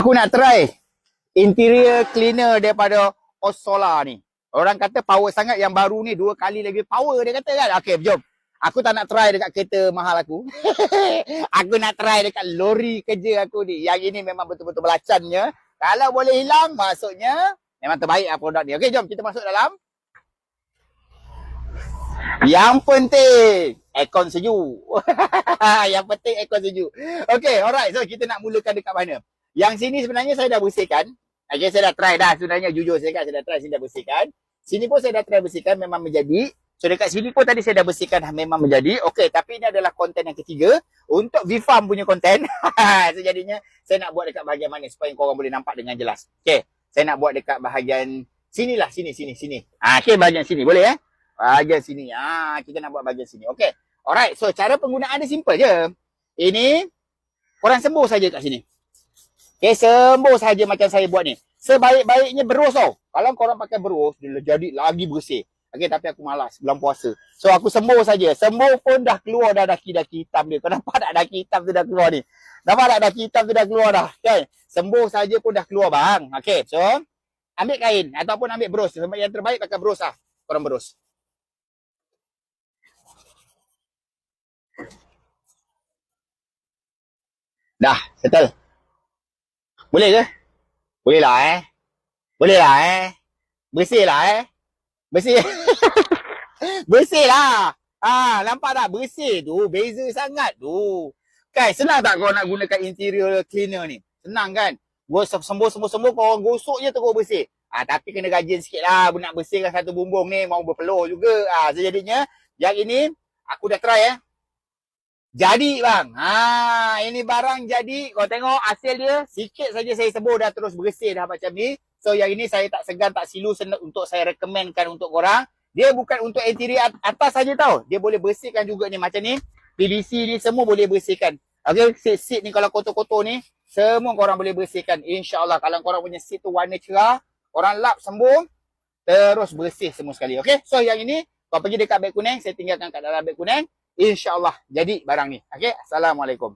Aku nak try interior cleaner daripada Osola ni. Orang kata power sangat, yang baru ni 2 kali lagi power dia kata kan. Okey, jom. Aku tak nak try dekat kereta mahal aku. Aku nak try dekat lori kerja aku ni. Yang ini memang betul-betul belacannya. Kalau boleh hilang, maksudnya memang terbaik lah produk ni. Okey, jom kita masuk dalam. Yang penting aircon sejuk. Yang penting aircon sejuk. Okey, alright. So kita nak mulakan dekat mana? Yang sini sebenarnya saya dah bersihkan. Okay, saya dah try dah. Sebenarnya jujur saya dah try, saya dah bersihkan. Sini pun saya dah try bersihkan, memang menjadi. So dekat sini pun tadi saya dah bersihkan, memang menjadi. Okey, tapi ini adalah konten yang ketiga. Untuk V-Farm punya konten. So jadinya saya nak buat dekat bahagian mana supaya korang boleh nampak dengan jelas. Okey, saya nak buat dekat bahagian sinilah, sini. Okey, bahagian sini boleh bahagian sini. Kita nak buat bahagian sini. Okey. Alright, so cara penggunaan dia simple je. Ini korang sembuh saja kat sini. Okey, sembuh saja macam saya buat ni. Sebaik-baiknya berus tau. Kalau korang pakai berus, dia jadi lagi bersih. Okey, tapi aku malas bulan puasa. So aku sembuh saja. Sembuh pun dah keluar dah daki-daki hitam dia. Kau nampak tak daki hitam tu dah keluar ni? Nampak tak daki hitam tu dah keluar dah? Okay. Sembuh saja pun dah keluar bang. Okey, so ambil kain ataupun ambil berus. Yang terbaik pakai berus lah. Korang berus. Dah, settle. Boleh ke? Boleh lah Boleh lah Bersih lah Bersih. Bersih lah. Nampak tak? Bersih tu. Beza sangat tu. Kan, senang tak kau nak gunakan interior cleaner ni? Senang kan? Gua sembuh kau gosok je terus bersih. Tapi kena rajin sikit lah. Nak bersihkan satu bumbung ni. Mau berpeluh juga. Sejadinya, yang ini aku dah try jadi bang. Ini barang jadi. Kau tengok hasil dia. Sikit saja saya sembuh dah terus bersih dah macam ni. So yang ini saya tak segan tak silu untuk saya recommendkan untuk korang. Dia bukan untuk interior atas saja tau. Dia boleh bersihkan juga ni macam ni. PVC ni semua boleh bersihkan. Okay, seat ni kalau kotor-kotor ni semua korang boleh bersihkan. InsyaAllah kalau korang punya seat tu warna cerah, korang lap sembuh, terus bersih semua sekali. Okay, so yang ini kau pergi dekat beg kuning, saya tinggalkan kat dalam beg kuning. InsyaAllah jadi barang ni. Okay, Assalamualaikum.